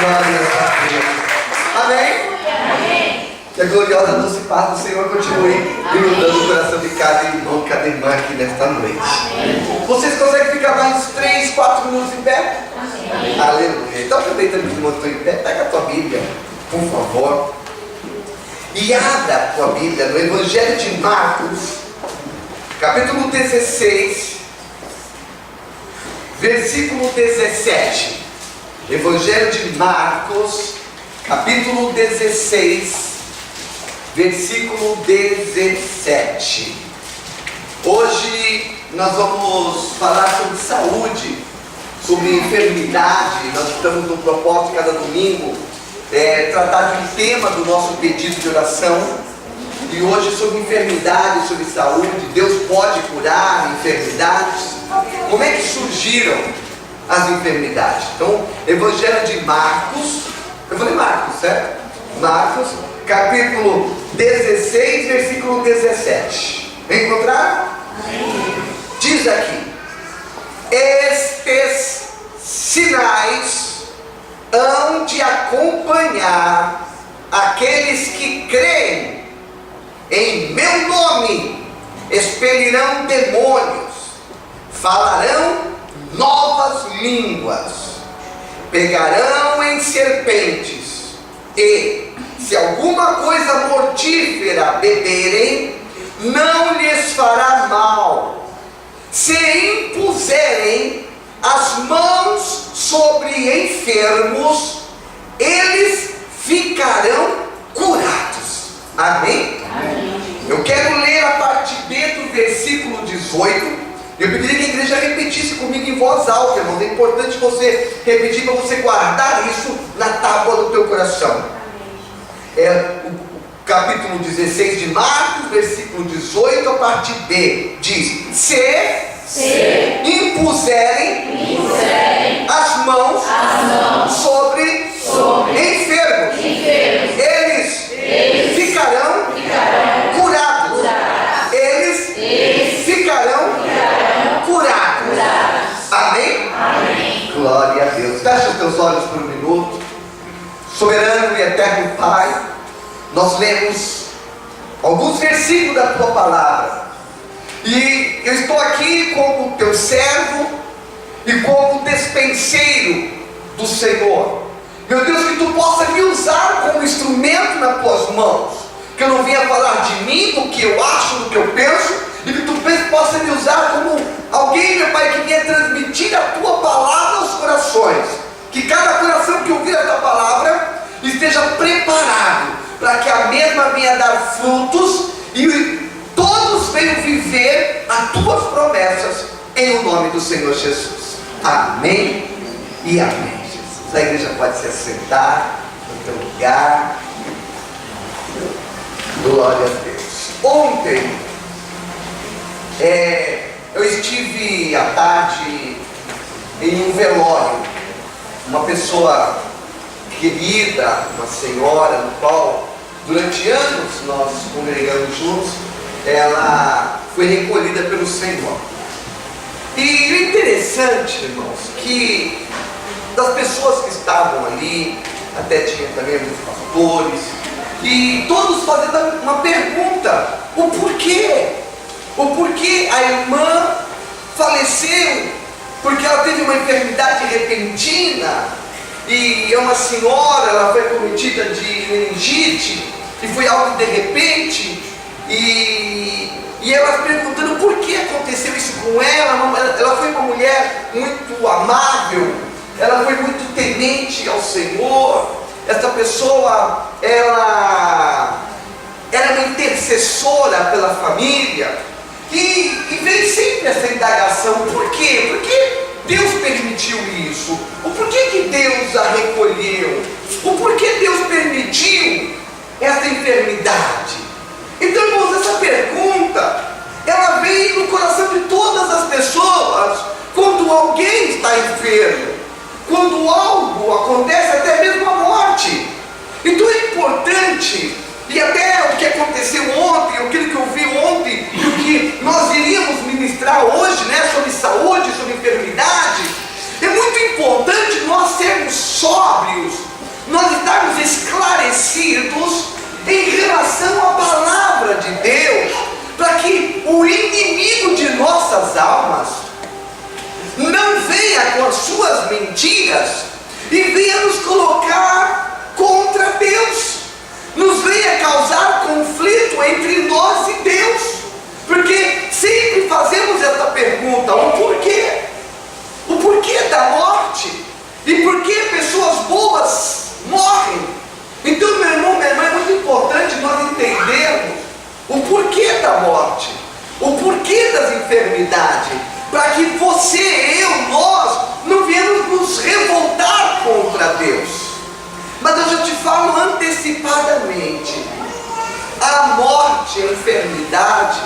Glória a Deus. Amém? Que a gloriosa doce paz do Senhor continue inundando o coração de cada irmão, cada irmã aqui nesta noite. Vocês conseguem ficar mais 3, 4 minutos em pé? Aleluia. Então, aproveitando que eu estou em pé, pega a tua Bíblia, por favor, e abra a tua Bíblia no Evangelho de Marcos, capítulo 16, versículo 17. Evangelho de Marcos, capítulo 16, versículo 17. Hoje nós vamos falar sobre saúde, sobre enfermidade. Nós estamos no propósito cada domingo tratar de um tema do nosso pedido de oração. E hoje sobre enfermidade, sobre saúde. Deus pode curar enfermidades. Como é que surgiram as enfermidades? Então, Evangelho de Marcos, eu falei Marcos, certo? Marcos, capítulo 16, versículo 17. Encontraram? Diz aqui: estes sinais hão de acompanhar aqueles que creem em meu nome, expelirão demônios, falarão novas línguas, pegarão em serpentes, e se alguma coisa mortífera beberem, não lhes fará mal. Se impuserem as mãos sobre enfermos, eles ficarão curados. Amém? Amém. Eu quero ler a parte B do versículo 18. Eu pediria que a igreja repetisse comigo em voz alta, irmãos. É importante você repetir para você guardar isso na tábua do teu coração. O capítulo 16 de Marcos, versículo 18, a parte B, diz: se impuserem as mãos sobre enfermos, eles ficarão curados. Eles ficarão curados. Amém? Glória a Deus. Fecha os teus olhos por um minuto. Soberano e eterno Pai, nós lemos alguns versículos da tua palavra, e eu estou aqui como teu servo e como despenseiro do Senhor. Meu Deus, que tu possa me usar como instrumento nas tuas mãos, que eu não venha falar de mim, do que eu acho, do que eu penso, e que tu possa me usar como alguém, meu Pai, que venha transmitir a tua palavra aos corações, que cada coração que ouvir a tua palavra esteja preparado para que a mesma venha dar frutos e todos venham viver as tuas promessas, em o nome do Senhor Jesus. Amém e amém, Jesus. A igreja pode se assentar no teu lugar. Glória a Deus. Ontem eu estive à tarde em um velório. Uma pessoa querida, uma senhora, no qual durante anos nós congregamos juntos. Ela foi recolhida pelo Senhor. E o interessante, irmãos, que das pessoas que estavam ali, até tinha também alguns pastores, e todos fazendo uma pergunta: o porquê? O porquê a irmã faleceu? Porque ela teve uma enfermidade repentina, e é uma senhora, ela foi acometida de meningite, e foi algo de repente. E ela perguntando por que aconteceu isso com ela. Ela foi uma mulher muito amável, ela foi muito temente ao Senhor. Essa pessoa, ela era uma intercessora pela família, e vem sempre essa indagação: por quê? Por que Deus permitiu isso? O porquê que Deus a recolheu? O porquê Deus permitiu essa enfermidade? Então, irmãos, essa pergunta, ela vem no coração de todas as pessoas quando alguém está enfermo, quando algo acontece, até mesmo a morte. Então é importante, e até o que aconteceu ontem, aquilo que eu vi ontem, e o que nós iríamos ministrar hoje, sobre saúde, sobre enfermidade, é muito importante nós sermos sóbrios as suas mentiras e venha nos colocar contra Deus, nos venha causar conflito entre nós e Deus, porque sempre fazemos essa pergunta: o porquê? O porquê da morte? E por que pessoas boas morrem? Então, meu irmão, minha irmã, é muito importante nós entendermos o porquê da morte, o porquê das enfermidades, para que você, eu, nós não venhamos nos revoltar contra Deus. Mas eu já te falo antecipadamente: a morte, a enfermidade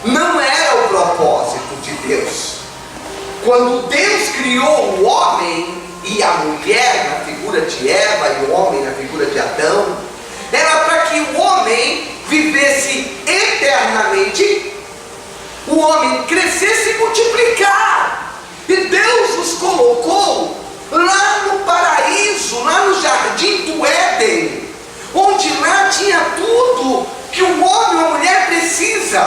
não era o propósito de Deus. Quando Deus criou o homem e a mulher na figura de Eva e o homem na figura de Adão, era para que o homem vivesse eternamente, o homem crescesse e multiplicar. E Deus nos colocou lá no paraíso, lá no jardim do Éden, onde lá tinha tudo que o homem ou a mulher precisa.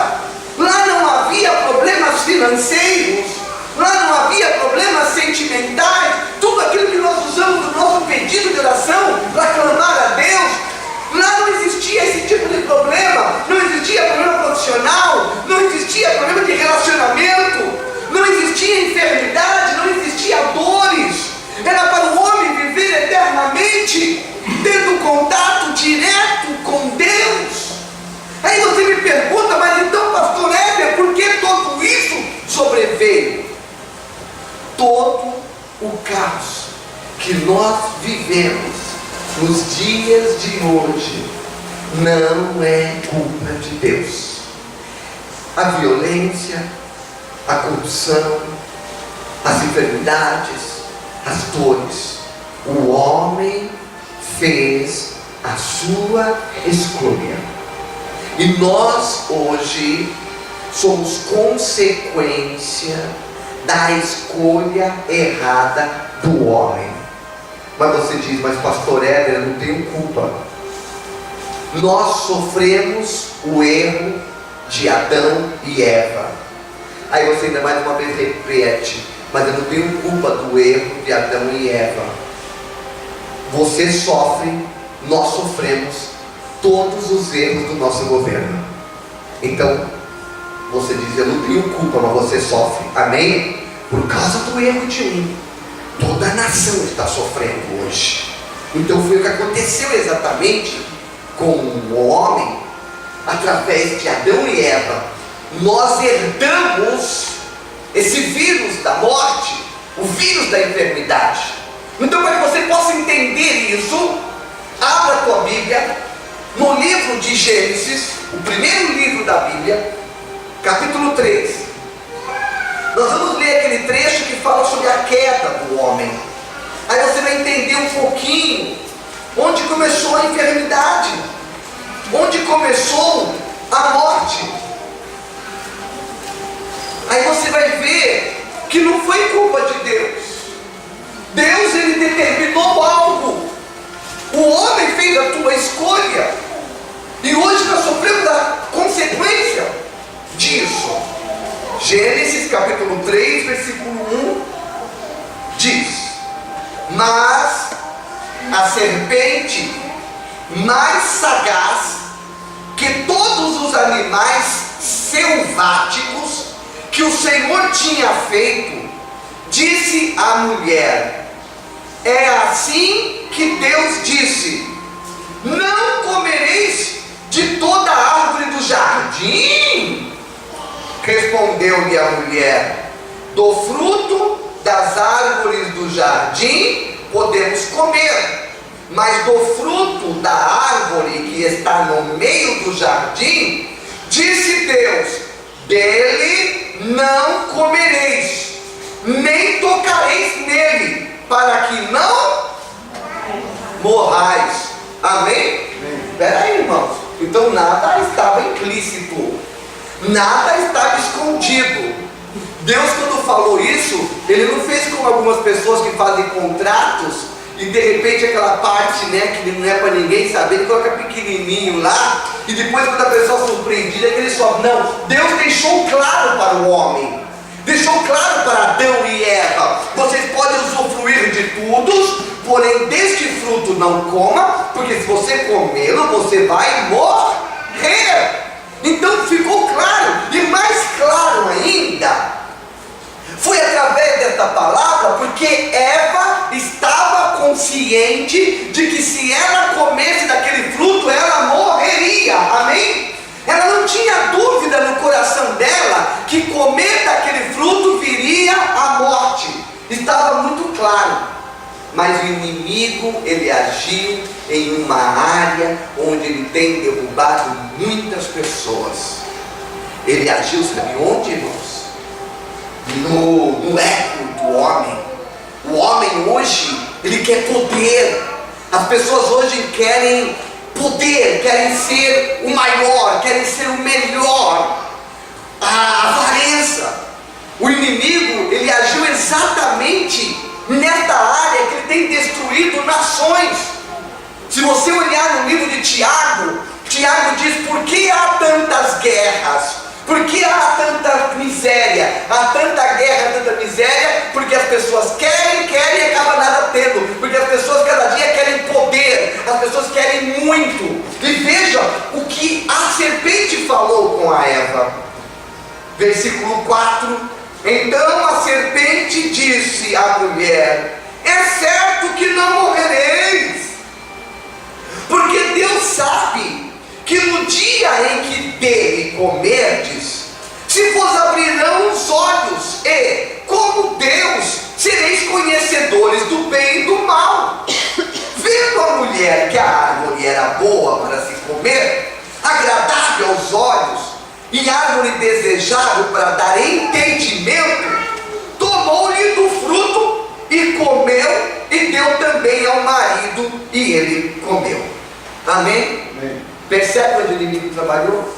Lá não havia problemas financeiros, lá não havia problemas sentimentais, tudo aquilo que nós usamos no nosso pedido de oração para clamar a Deus. Lá não existia esse tipo de problema, não existia problema profissional, não existia problema de relacionamento, não existia enfermidade, não existia dores. Era para o homem viver eternamente, tendo contato direto com Deus. Aí você me pergunta: mas então, pastor Éder, por que tudo isso sobreveio? Todo o caos que nós vivemos nos dias de hoje não é culpa de Deus. A violência, a corrupção, as enfermidades, as dores, o homem fez a sua escolha, e nós hoje somos consequência da escolha errada do homem. Mas você diz: mas pastor Éder, eu não tenho culpa. Nós sofremos o erro de Adão e Eva. Aí você ainda mais uma vez repete: mas eu não tenho culpa do erro de Adão e Eva. Você sofre, nós sofremos todos os erros do nosso governo. Então você diz: eu não tenho culpa, mas você sofre. Amém? Por causa do erro de um, toda a nação está sofrendo hoje. Então foi o que aconteceu exatamente com o homem. Através de Adão e Eva, nós herdamos esse vírus da morte, o vírus da enfermidade. Então, para que você possa entender isso, abra a tua Bíblia no livro de Gênesis, o primeiro livro da Bíblia, capítulo 3. Nós vamos ler aquele trecho que fala sobre a queda do homem. Aí você vai entender um pouquinho onde começou a enfermidade, onde começou a morte. Aí você vai ver que não foi culpa de Deus. Deus, ele determinou algo. O homem fez a tua escolha, e hoje nós sofremos a consequência disso. Gênesis capítulo 3, versículo 1 diz: mas a serpente, mais sagaz que todos os animais selváticos que o Senhor tinha feito, disse à mulher: é assim que Deus disse: não comereis de toda a árvore do jardim? Respondeu-lhe a mulher: do fruto das árvores do jardim podemos comer, mas do fruto da árvore que está no meio do jardim, disse Deus: dele não comereis, nem tocareis nele, para que não morrais. Amém? Espera aí, irmãos. Então nada estava implícito, nada estava escondido. Deus, quando falou isso, ele não fez como algumas pessoas que fazem contratos e de repente aquela parte, né, que não é para ninguém saber, ele coloca pequenininho lá, e depois quando a pessoa é surpreendida é que ele sobe. Não, Deus deixou claro para o homem, deixou claro para Adão e Eva: vocês pode usufruir de tudo, porém deste fruto não coma, porque se você comê-lo, você vai morrer. Então ficou claro, e mais claro ainda, foi através desta palavra, porque Eva estava consciente de que se ela comesse daquele fruto, ela morreria, amém? Ela não tinha dúvida no coração dela que comer daquele fruto viria a morte, estava muito claro. Mas o inimigo, ele agiu em uma área onde ele tem derrubado muitas pessoas. Ele agiu, sabe onde, irmãos? No ego do homem. O homem hoje, ele quer poder. As pessoas hoje querem poder, querem ser o maior, querem ser o melhor. A avareza. O inimigo, ele agiu exatamente nesta área que ele tem destruído nações. Se você olhar no livro de Tiago, Tiago diz: por que há tantas guerras? Por que há tanta miséria? Há tanta guerra, tanta miséria, porque as pessoas querem e acabam nada tendo, porque as pessoas cada dia querem poder, as pessoas querem muito. E veja o que a serpente falou com a Eva, versículo 4. Então a serpente disse à mulher: é certo que não morrereis, porque Deus sabe que no dia em que dele comerdes, se vos abrirão os olhos, e, como Deus, sereis conhecedores do bem e do mal. Vendo a mulher que a árvore era boa para se comer, agradável aos olhos, e árvore desejável para dar entendimento, tomou-lhe do fruto e comeu, e deu também ao marido, e ele comeu. Amém? Amém. Percebe onde o inimigo trabalhou?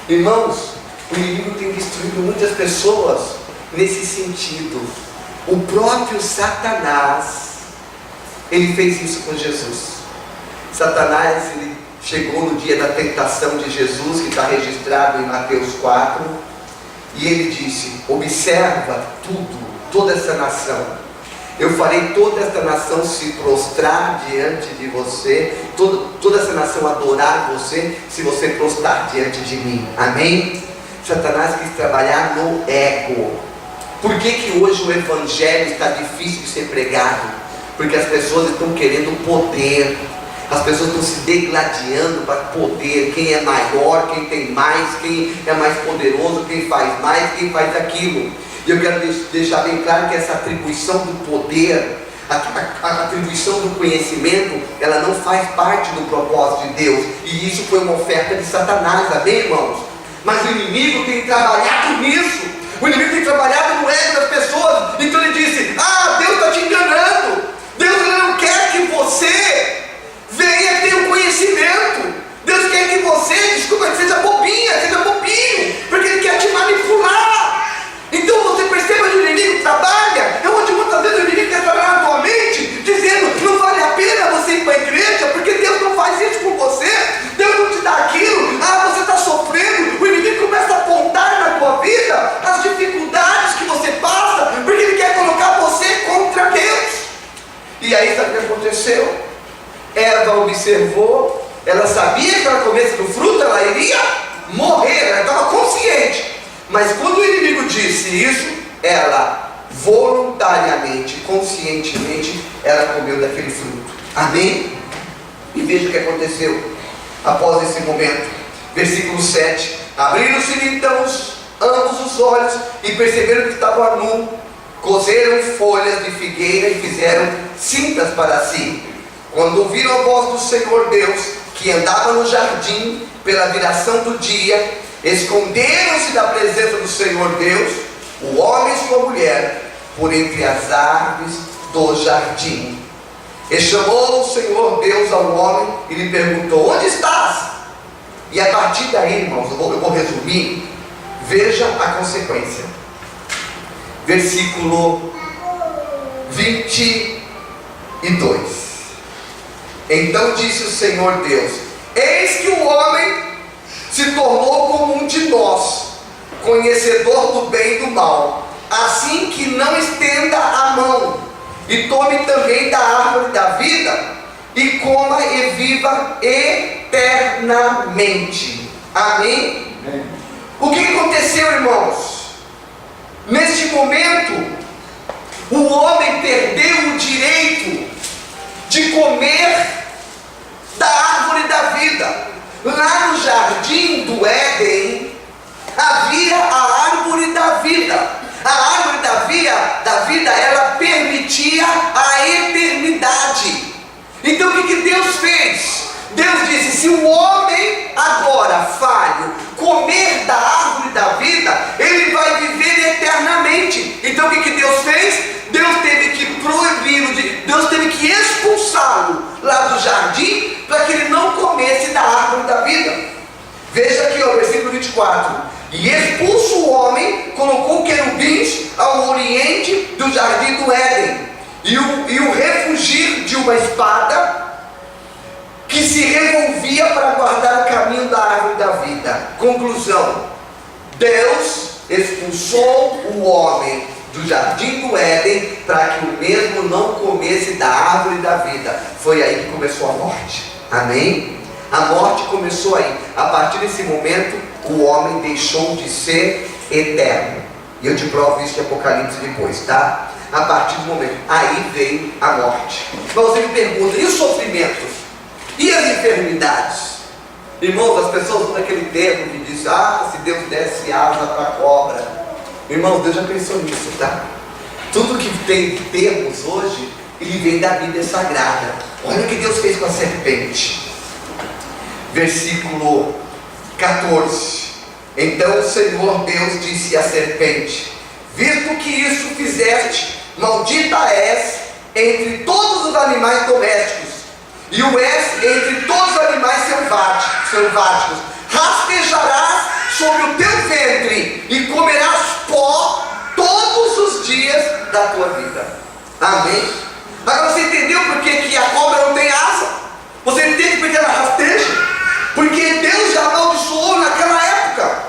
Irmãos, o inimigo tem destruído muitas pessoas nesse sentido. O próprio Satanás, ele fez isso com Jesus. Satanás, ele chegou no dia da tentação de Jesus, que está registrado em Mateus 4, e ele disse: observa tudo, toda essa nação. Eu farei toda essa nação se prostrar diante de você, toda essa nação adorar você, se você prostrar diante de mim. Amém? Satanás quis trabalhar no ego. Por que hoje o evangelho está difícil de ser pregado? Porque as pessoas estão querendo poder. As pessoas estão se degladiando para poder. Quem é maior, quem tem mais, quem é mais poderoso, quem faz mais, quem faz aquilo. E eu quero deixar bem claro que essa atribuição do poder, a atribuição do conhecimento, ela não faz parte do propósito de Deus. E isso foi uma oferta de Satanás, amém, irmãos? Mas o inimigo tem trabalhado nisso. O inimigo tem trabalhado no ego das pessoas. Então ele disse: ah, Deus está te enganando. Deus não quer que você venha ter o conhecimento. Deus quer que você, desculpa, seja bobinha, seja bobinho, porque ele quer te manipular. Então você perceba onde o inimigo trabalha. É onde muitas vezes o inimigo quer trabalhar na tua mente, dizendo: não vale a pena você ir para a igreja, porque Deus não faz isso com você, Deus não te dá aquilo, ah, você está sofrendo. O inimigo começa a apontar na tua vida as dificuldades que você passa, porque ele quer colocar você contra Deus. E aí sabe o que aconteceu? Eva observou, ela sabia que ela comesse do fruto, ela iria morrer, ela estava consciente. Mas quando o inimigo disse isso, ela voluntariamente, conscientemente, ela comeu daquele fruto. Amém? E veja o que aconteceu após esse momento. Versículo 7. Abriram-se então ambos os olhos e perceberam que estava nu. Cozeram folhas de figueira e fizeram cintas para si. Quando ouviram a voz do Senhor Deus, que andava no jardim pela viração do dia, esconderam-se da presença do Senhor Deus, o homem e sua mulher, por entre as árvores do jardim. E chamou o Senhor Deus ao homem e lhe perguntou: onde estás? E a partir daí, irmãos, eu vou resumir. Veja a consequência. Versículo 22. Então disse o Senhor Deus: eis que o homem se tornou como um de nós, conhecedor do bem e do mal, assim que não estenda a mão e tome também da árvore da vida, e coma e viva eternamente. Amém? O que aconteceu, irmãos? Neste momento, o homem perdeu o direito de comer da árvore da vida. Lá no jardim do Éden, havia a árvore da vida. A árvore da vida, ela permitia a eternidade. Então o que Deus fez? Deus disse: se o homem agora, falho, comer da árvore da vida, ele vai viver eternamente. Então o que Deus fez? Deus teve que proibi-lo, Deus teve que expulsá-lo lá do jardim, para que ele não comesse da árvore da vida. Veja aqui, ó, versículo 24: e expulso o homem, colocou querubins ao oriente do jardim do Éden, e o refugir de uma espada que se revolvia para guardar o caminho da árvore da vida. Conclusão: Deus expulsou o homem do jardim do Éden para que o mesmo não comesse da árvore da vida. Foi aí que começou a morte. Amém? A morte começou aí. A partir desse momento, o homem deixou de ser eterno. E eu te provo isso em Apocalipse depois, tá? A partir do momento, aí veio a morte. Mas você me pergunta: e os sofrimentos? E as enfermidades? Irmãos, as pessoas usam aquele termo que diz: ah, se Deus desse asa para a cobra. Irmãos, Deus já pensou nisso, tá? Tudo que tem termos hoje, ele vem da Bíblia Sagrada. Olha o que Deus fez com a serpente. Versículo 14: então o Senhor Deus disse à serpente: visto que isso fizeste, maldita és entre todos os animais domésticos, e o és entre todos os animais selváticos. Rastejarás sobre o teu ventre, e comerás pó todos os dias da tua vida. Amém? Agora você entendeu por que a cobra não tem asa? Você entende por que ela rasteja? Porque Deus já amaldiçoou naquela época.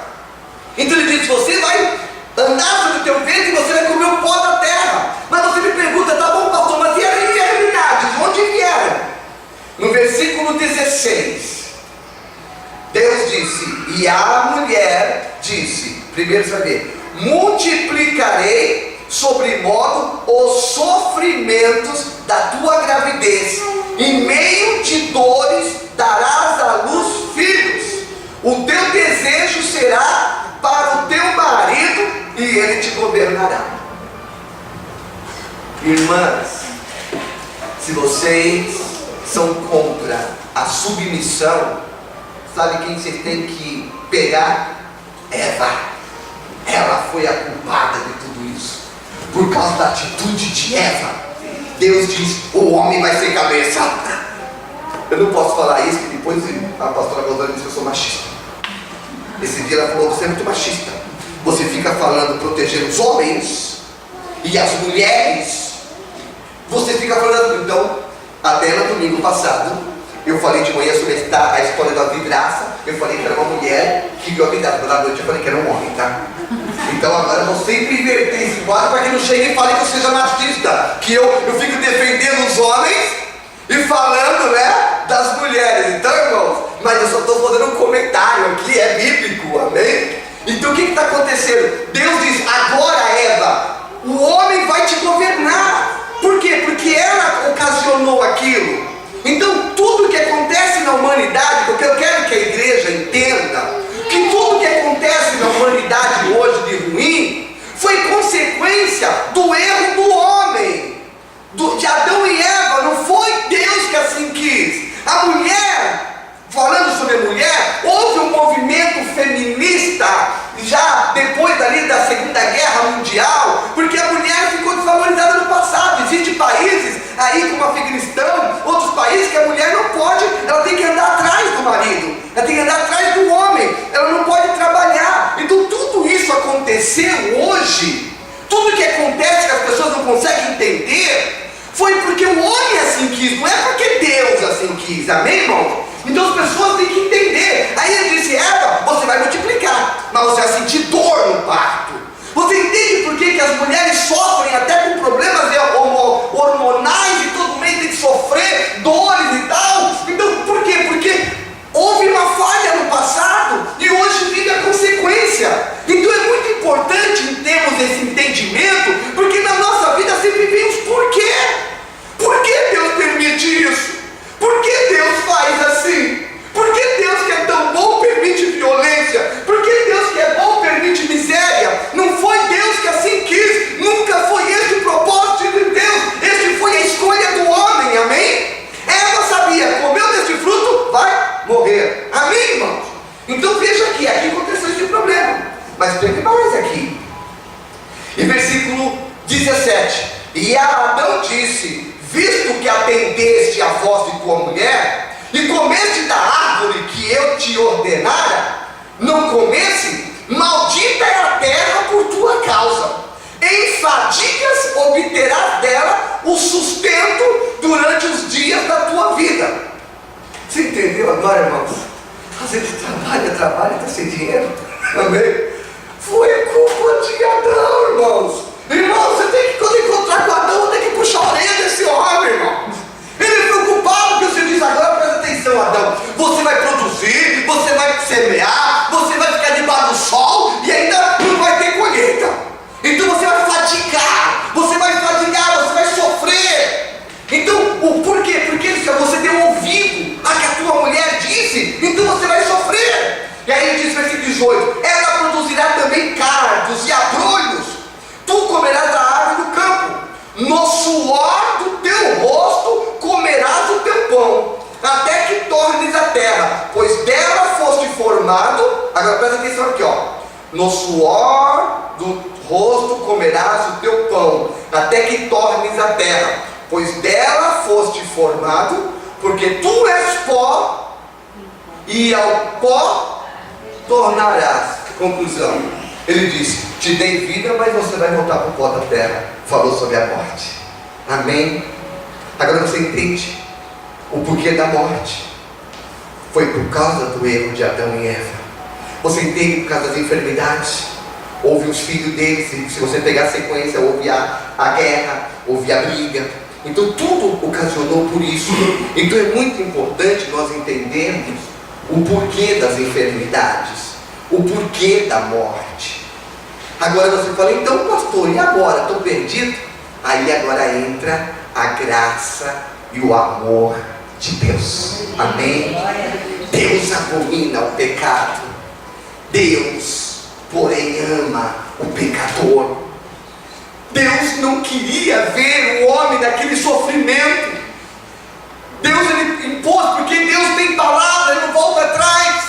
Então ele diz: você vai andar sobre o teu ventre e você vai comer o pó da terra. Mas você me pergunta: tá bom, pastor, mas e as enfermidades? Onde vieram? No versículo 16, Deus disse, e a mulher disse, primeiro você vai ver: multiplicarei sobremodo os sofrimentos da tua gravidez, em meio de dores darás à luz filhos, o teu desejo será para o teu marido, e ele te governará. Irmãs, se vocês são contra a submissão, sabe quem você tem que pegar? Eva. Ela foi a culpada de tudo isso. Por causa da atitude de Eva, Deus diz: o homem vai ser cabeça. Eu não posso falar isso, que depois a pastora Galdana disse que eu sou machista. Esse dia ela falou: você é muito machista. Você fica falando proteger os homens e as mulheres. Você fica falando. Então, até no domingo passado, eu falei de manhã sobre a história da vidraça. Eu falei que era uma mulher que viu a vidraça. Na noite eu falei que era um homem, tá? Então agora eu vou sempre inverter esse quadro para que não chegue e fale que eu seja machista. Que eu fico defendendo os homens e falando, né, das mulheres. Então, irmãos, mas eu só estou fazendo um comentário aqui, é bíblico, amém? Então o que está acontecendo? Deus diz: agora, Eva, o homem vai te governar. Por quê? Porque ela ocasionou aquilo. Então tudo que acontece na humanidade, porque eu quero que a igreja entenda que tudo que acontece na humanidade hoje de ruim foi consequência do erro do homem, de Adão e Eva. Não foi Deus que assim quis. A mulher, falando sobre a mulher, houve um movimento feminista já depois dali da Segunda Guerra Mundial, porque a mulher ficou desvalorizada no passado. Existem países aí como Afeganistão, outros países, que a mulher não pode, ela tem que andar atrás do marido, ela tem que andar atrás do homem, ela não pode trabalhar. Então tudo isso aconteceu hoje. Tudo que acontece que as pessoas não conseguem entender foi porque o homem assim quis, não é porque Deus assim quis. Amém, irmão? Então as pessoas têm que entender. Aí ele disse: Eva, você vai multiplicar, mas você vai sentir dor no parto. Você entende por que as mulheres sofrem até com problemas hormonais? 17: E Adão disse: visto que atendeste à voz de tua mulher, e comeste da árvore que eu te ordenara, não comesse, maldita é a terra por tua causa. Em fadigas obterás dela o sustento durante os dias da tua vida. Você entendeu agora, irmãos? Às vezes trabalha, está sem dinheiro. Amém? Foi culpa de Adão, irmãos. Irmão, você tem que, quando encontrar com Adão, tem que puxar a orelha desse homem, irmão. Ele foi culpado, porque você diz agora, presta atenção, Adão. Você vai produzir, você vai semear, você vai ficar debaixo do sol e ainda não vai ter colheita. Então você vai fadigar, você vai sofrer. Então, por quê? Porque você deu ouvido a que a tua mulher disse, então você vai sofrer. E aí diz versículo 18: ela produzirá também cardos e abrolhos, tu comerás a árvore do campo, no suor do teu rosto comerás o teu pão, até que tornes a terra, pois dela foste formado. Agora presta atenção aqui, no suor do rosto comerás o teu pão, até que tornes a terra, pois dela foste formado, porque tu és pó, e ao pó tornarás. Conclusão: ele disse: te dei vida, mas você vai voltar para o pó da terra. Falou sobre a morte. Amém? Agora você entende o porquê da morte. Foi por causa do erro de Adão e Eva. Você entende por causa das enfermidades. Houve os filhos deles. Se você pegar a sequência, houve a guerra, houve a briga. Então tudo ocasionou por isso. Então é muito importante nós entendermos o porquê das enfermidades, o porquê da morte. Agora você fala: então pastor, e agora? Estou perdido? Aí agora entra a graça e o amor de Deus. Amém? Deus abomina o pecado. Deus, porém, ama o pecador. Deus não queria ver o homem naquele sofrimento. Deus ele impôs, porque Deus tem palavra, ele não volta atrás.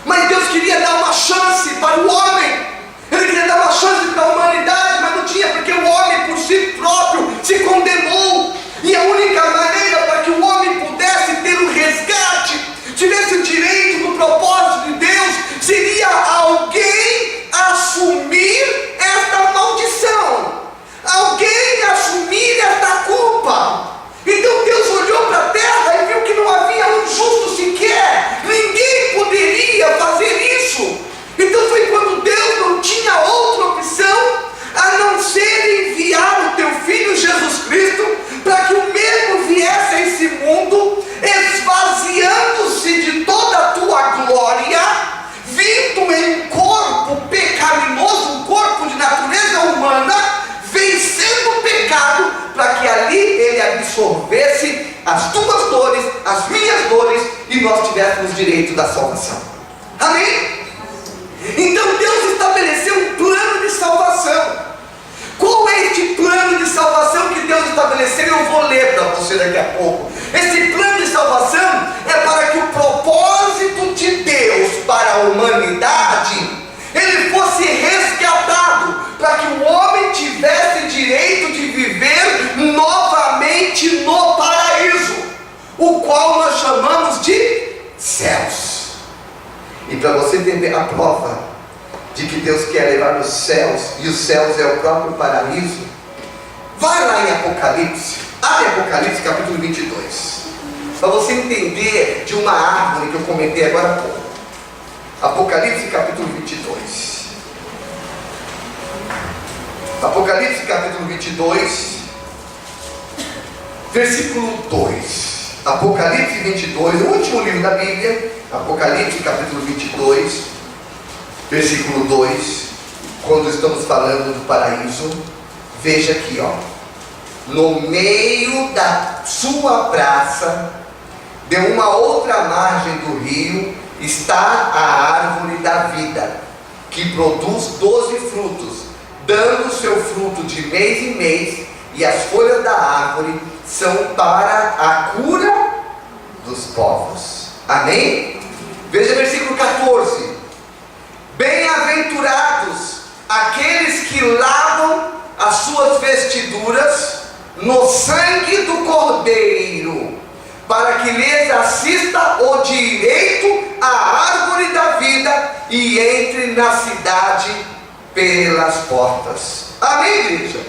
Mas Deus queria dar uma chance para o homem. Ele queria dar uma chance para a humanidade, mas não tinha, porque o homem por si próprio se condenou. E a única maneira para que o homem pudesse ter um resgate, tivesse o direito do propósito de Deus, seria alguém assumir esta maldição, alguém assumir esta culpa. Então Deus olhou para a terra e viu que não havia um justo sequer. Ninguém poderia fazer isso. Então foi quando Deus não tinha outra opção a não ser enviar o teu Filho Jesus Cristo, para que o mesmo viesse a esse mundo, esvaziando-se de toda a tua glória, vindo em um corpo pecaminoso, um corpo de natureza humana, vencendo o pecado, para que ali ele absorvesse as tuas dores, as minhas dores, e nós tivéssemos direito da salvação. Amém? Então Deus estabeleceu um plano de salvação. Qual é este plano de salvação que Deus estabeleceu? Eu vou ler para você daqui a pouco. Esse plano de salvação é para que o propósito de Deus para a humanidade, ele fosse resgatado, para que o homem tivesse direito de viver novamente no paraíso, o qual nós chamamos de céus. E para você entender a prova de que Deus quer levar os céus, e os céus é o próprio paraíso, vai lá em Apocalipse, abre Apocalipse capítulo 22, para você entender de uma árvore que eu comentei agora há pouco. Apocalipse capítulo 22. Apocalipse capítulo 22, versículo 2. Apocalipse 22, o último livro da Bíblia. Apocalipse capítulo 22, versículo 2. Quando estamos falando do paraíso, veja aqui, no meio da sua praça, de uma outra margem do rio, está a árvore da vida, que produz 12 frutos, dando seu fruto de mês em mês, e as folhas da árvore são para a cura dos povos. Amém? Veja versículo 14. Bem-aventurados aqueles que lavam as suas vestiduras no sangue do Cordeiro, para que lhes assista o direito à árvore da vida e entre na cidade pelas portas. Amém, igreja?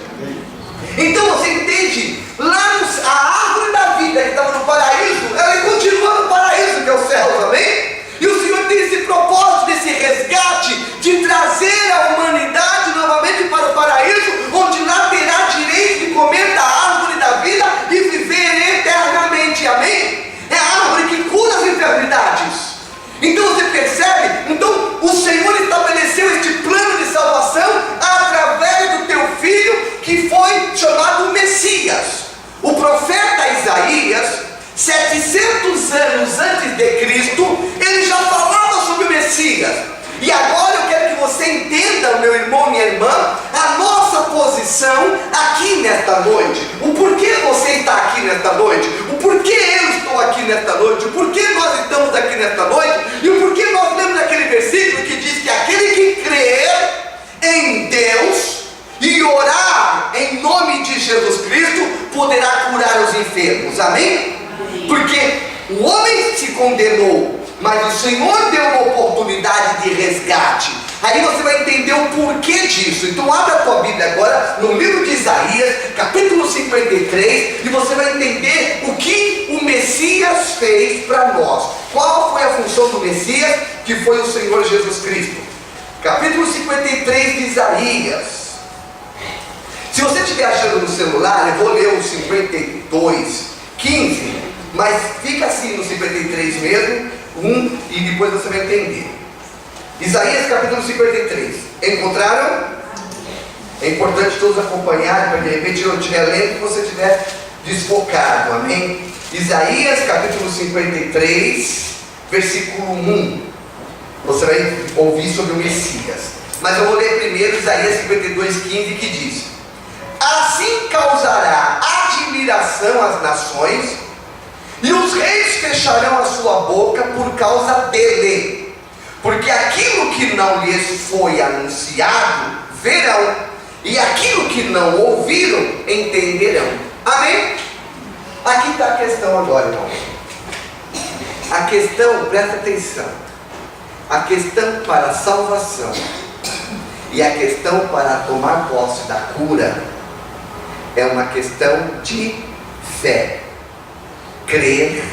Então você entende? Lá a árvore da vida que estava no paraíso, ela continua no paraíso, que é o céu, amém? E o Senhor tem esse propósito, desse resgate, de trazer a humanidade novamente para o paraíso, onde lá terá direito de comer da árvore da vida e viver eternamente, amém? É a árvore que cura as enfermidades. Então você percebe? Então o Senhor estabeleceu este plano de salvação através do teu filho, que foi chamado Messias. O profeta Isaías, 700 anos antes de Cristo, ele já falava sobre o Messias. E agora eu quero que você entenda, meu irmão, minha irmã, a nossa posição aqui nesta noite. O porquê você está aqui nesta noite, o porquê eu estou aqui nesta noite, o porquê nós estamos aqui nesta noite, e o porquê nós lemos aquele versículo que diz que aquele que crer em Deus e orar em nome de Jesus Cristo poderá curar os enfermos, amém? Porque o homem se condenou, mas o Senhor deu uma oportunidade de resgate. Aí você vai entender o porquê disso. Então abra a tua Bíblia agora no livro de Isaías, capítulo 53, e você vai entender o que o Messias fez para nós. Qual foi a função do Messias, que foi o Senhor Jesus Cristo. Capítulo 53 de Isaías. Se você estiver achando no celular, eu vou ler o 52, 15, mas fica assim no 53 mesmo, e depois você vai entender. Isaías capítulo 53. Encontraram? É importante todos acompanharem, para de repente eu estiver lendo e você estiver desfocado, amém? Isaías capítulo 53, versículo 1. Você vai ouvir sobre o Messias. Mas eu vou ler primeiro Isaías 52, 15, que diz: assim causará admiração às nações, e os reis fecharão a sua boca por causa dele, porque aquilo que não lhes foi anunciado verão, e aquilo que não ouviram entenderão. Amém? Aqui está a questão agora, irmão. A questão, presta atenção, a questão para a salvação e a questão para tomar posse da cura é uma questão de fé. Crer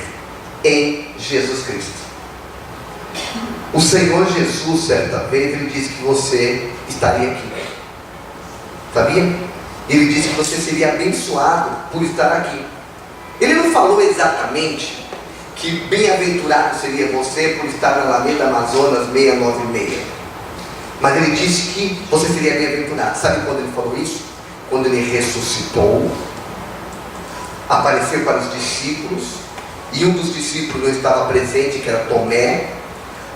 em Jesus Cristo. O Senhor Jesus, certa vez, ele disse que você estaria aqui. Sabia? Ele disse que você seria abençoado por estar aqui. Ele não falou exatamente que bem-aventurado seria você por estar na Alameda Amazonas 696. Mas ele disse que você seria bem-aventurado. Sabe quando ele falou isso? Quando ele ressuscitou, apareceu para os discípulos, e um dos discípulos não estava presente, que era Tomé.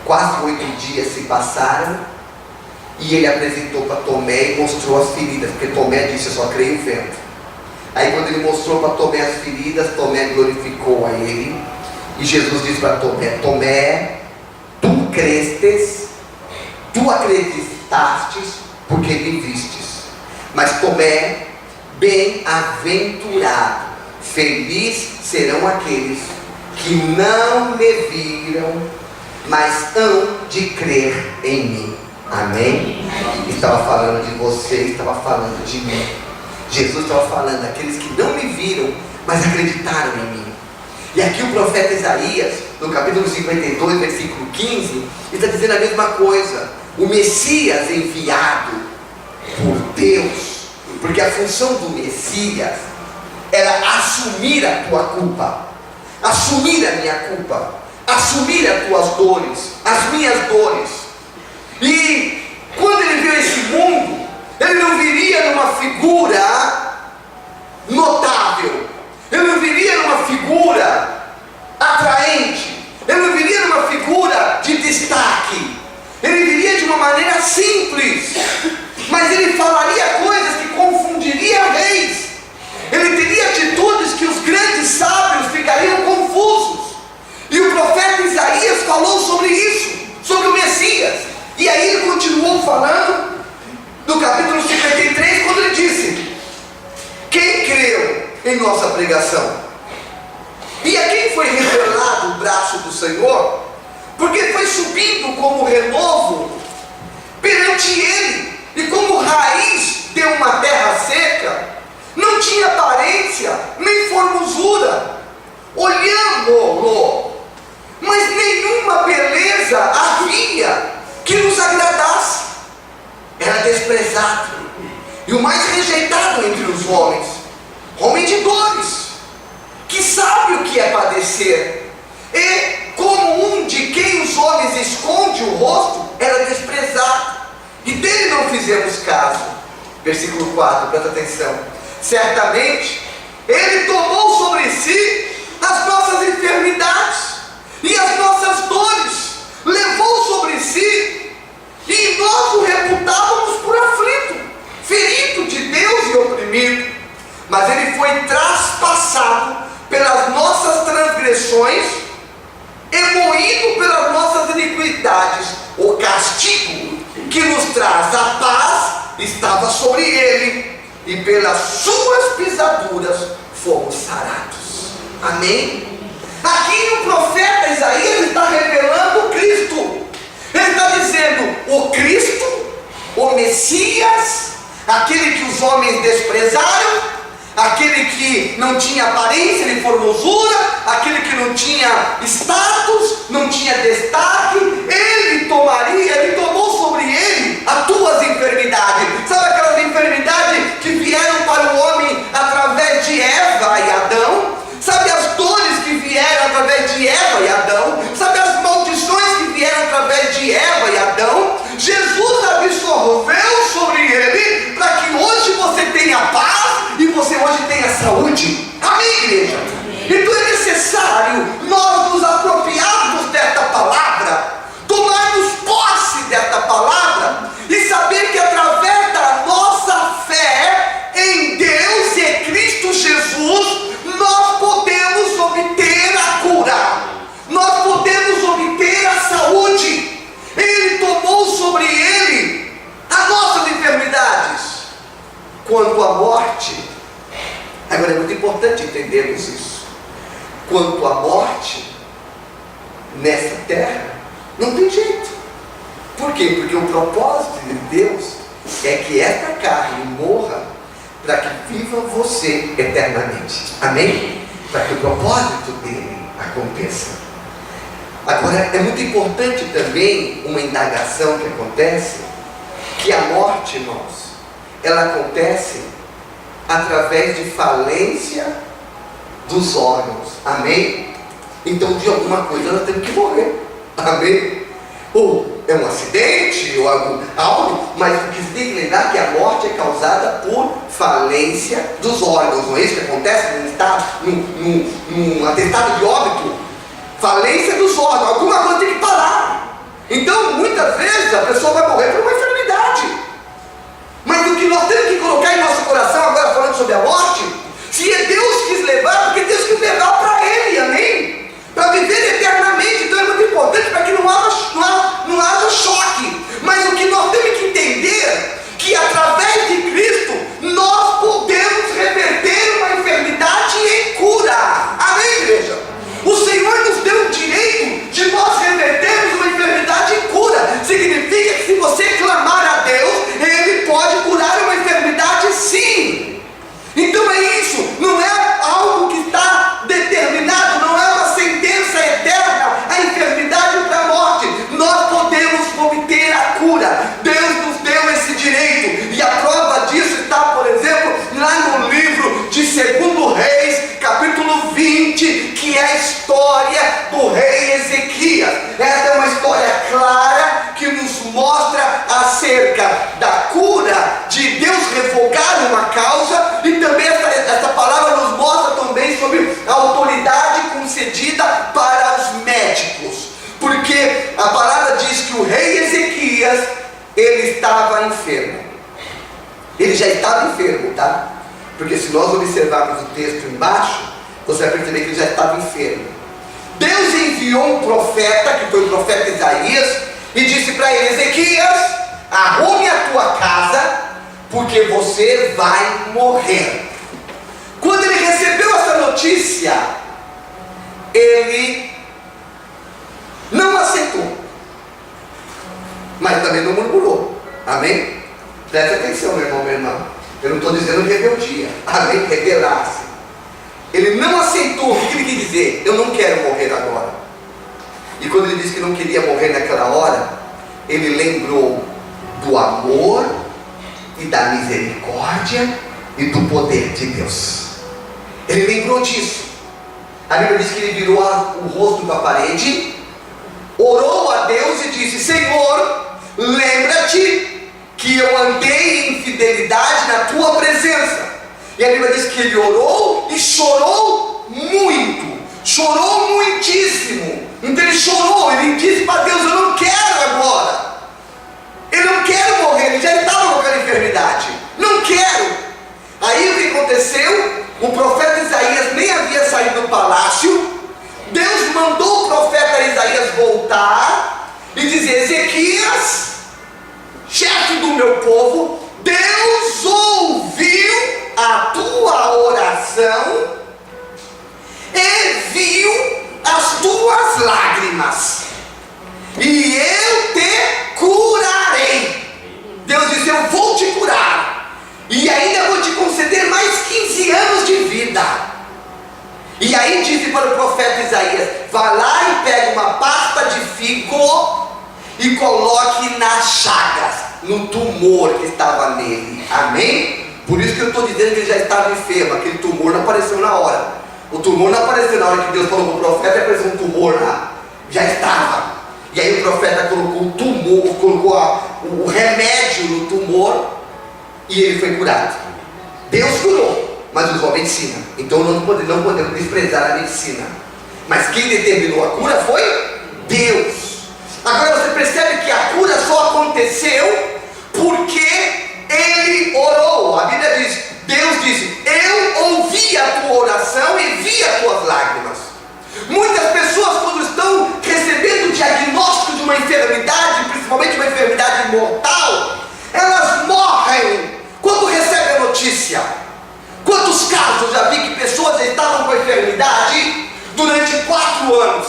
Quase 8 dias se passaram, e ele apresentou para Tomé e mostrou as feridas, porque Tomé disse: eu só creio vendo. Aí quando ele mostrou para Tomé as feridas, Tomé glorificou a ele, e Jesus disse para Tomé: Tomé, tu crestes, tu acreditastes, porque me vistes. Mas Tomé, bem-aventurado, feliz serão aqueles que não me viram, mas hão de crer em mim. Amém? Estava falando de você, estava falando de mim. Jesus estava falando daqueles que não me viram, mas acreditaram em mim. E aqui o profeta Isaías, no capítulo 52, versículo 15, está dizendo a mesma coisa. O Messias enviado por Deus, porque a função do Messias era assumir a tua culpa, assumir a minha culpa, assumir as tuas dores, as minhas dores. E quando ele viu esse mundo, ele não viria numa figura notável, ele não viria numa figura atraente, ele não viria numa figura de destaque, ele viria de uma maneira simples, mas ele falaria coisas que confundiriam reis, ele teria atitudes que os grandes sábios ficariam confusos. E o profeta Isaías falou sobre isso, sobre o Messias. E aí ele continuou falando no capítulo 53, quando ele disse: em nossa pregação. E a quem foi revelado o braço do Senhor? Porque foi subindo como renovo perante Ele, e como raiz de uma terra seca, não tinha aparência nem formosura. Olhamo-lo, mas nenhuma beleza havia que nos agradasse. Era desprezado e o mais rejeitado entre os homens, homem de dores, que sabe o que é padecer, e como um de quem os homens escondem o rosto, era desprezado, e dele não fizemos caso. Versículo 4, presta atenção. Certamente Ele tomou sobre si as nossas enfermidades e as nossas dores, levou sobre si, e nós o reputávamos por aflito, ferido de Deus e oprimido. Mas Ele foi traspassado pelas nossas transgressões e moído pelas nossas iniquidades. O castigo que nos traz a paz estava sobre Ele, e pelas suas pisaduras fomos sarados. Amém? Aqui o profeta Isaías está revelando o Cristo. Ele está dizendo: o Cristo, o Messias, aquele que os homens desprezaram, aquele que não tinha aparência nem formosura, aquele que não tinha status, não tinha destaque, Ele tomou sobre Ele as tuas enfermidades. Sabe aquelas enfermidades que vieram para o homem através de Eva e Adão? Sabe as dores que vieram através de Eva e Adão? Sabe as maldições que vieram através de Eva e Adão? Jesus absorveu sobre Ele, para que hoje você tenha paz e você hoje tenha saúde. Amém, igreja? Então é necessário nós nos apropriarmos desta palavra, tomarmos posse desta palavra e saber que através da nossa fé em Deus e Cristo Jesus, nós podemos obter a cura, nós podemos obter a saúde. Ele tomou sobre Ele as nossas enfermidades. Quanto à morte, agora é muito importante entendermos isso. Quanto à morte, nessa terra, não tem jeito. Por quê? Porque o propósito de Deus é que esta carne morra para que viva você eternamente. Amém? Para que o propósito dele aconteça. Agora, é muito importante também uma indagação que acontece, que a morte, irmãos, ela acontece através de falência dos órgãos. Amém? Então, de alguma coisa nós temos que morrer. Amém? Ou é um acidente, ou algo, mas o que se tem que lembrar é que a morte é causada por falência dos órgãos. Não é isso que acontece num atestado de óbito? Falência dos órgãos, alguma coisa tem que parar. Então, muitas vezes a pessoa vai morrer por uma enfermidade. Mas o que nós temos que colocar em nosso coração, agora falando sobre a morte, se é Deus quis levar, porque Deus quis levar para Ele, amém? Para viver eternamente. Então é muito importante para que não haja choque. Mas o que nós temos que entender, que através de Cristo, nós podemos reverter uma enfermidade em cura. Amém, igreja? O Senhor nos deu o direito de nós revertermos uma enfermidade em cura. Significa que se você clamar a Deus, Ele pode curar uma enfermidade, sim. Então é isso, não é algo que está determinado, não é uma sentença eterna, a enfermidade para a morte. Nós podemos obter a cura. Deus nos deu esse direito, e a prova disso está, por exemplo, lá no livro de 2 Reis, capítulo 20, que é a história do rei Ezequias. Essa é uma história clara que nos mostra acerca da cura, de Deus revogar uma causa, e também essa palavra nos mostra também sobre a autoridade concedida para os médicos, porque a palavra diz que o rei Ezequias, ele estava enfermo. Ele já estava enfermo, tá? Porque se nós observarmos o texto embaixo, você vai perceber que ele já estava enfermo. Deus enviou um profeta, que foi o profeta Isaías, e disse para ele: Ezequias, arrume a tua casa, porque você vai morrer. Quando ele notícia, ele não aceitou, mas também não murmurou. Amém? Presta atenção, meu irmão, minha irmã. Eu não estou dizendo rebeldia. Amém? Rebelar-se. Ele não aceitou. O que ele quis dizer? Eu não quero morrer agora. E quando ele disse que não queria morrer naquela hora, ele lembrou do amor e da misericórdia e do poder de Deus. Ele lembrou disso. A Bíblia diz que ele virou o rosto para a parede, orou a Deus e disse: Senhor, lembra-te que eu andei em fidelidade na tua presença. E a Bíblia diz que ele orou e chorou muito, chorou muitíssimo. Então ele chorou, ele disse para Deus: eu não quero agora, eu não quero morrer. Ele já estava com aquela enfermidade, não quero. Aí o que aconteceu? O profeta Isaías nem havia saído do palácio. Deus mandou o profeta Isaías voltar e dizer: Ezequias, chefe do meu povo, Deus ouviu a tua oração e viu as tuas lágrimas, e eu te curarei. Deus disse: eu vou te curar, e ainda vou te conceder mais 15 anos de vida. E aí disse para o profeta Isaías: vá lá e pegue uma pasta de figo e coloque nas chagas, no tumor que estava nele. Amém? Por isso que eu estou dizendo que ele já estava enfermo. Aquele tumor não apareceu na hora. O tumor não apareceu na hora que Deus falou para o profeta e apareceu um tumor lá. Já estava. E aí o profeta colocou o tumor, colocou o remédio no tumor, e ele foi curado. Deus curou, mas usou a medicina. Então não podemos desprezar a medicina. Mas quem determinou a cura foi Deus. Agora você percebe que a cura só aconteceu porque ele orou. A Bíblia diz, Deus disse: eu ouvi a tua oração e vi as tuas lágrimas. Muitas pessoas, quando estão recebendo o diagnóstico de uma enfermidade, principalmente uma enfermidade mortal, elas morrem quando recebem a notícia. Quantos casos eu já vi que pessoas estavam com a enfermidade durante 4 anos?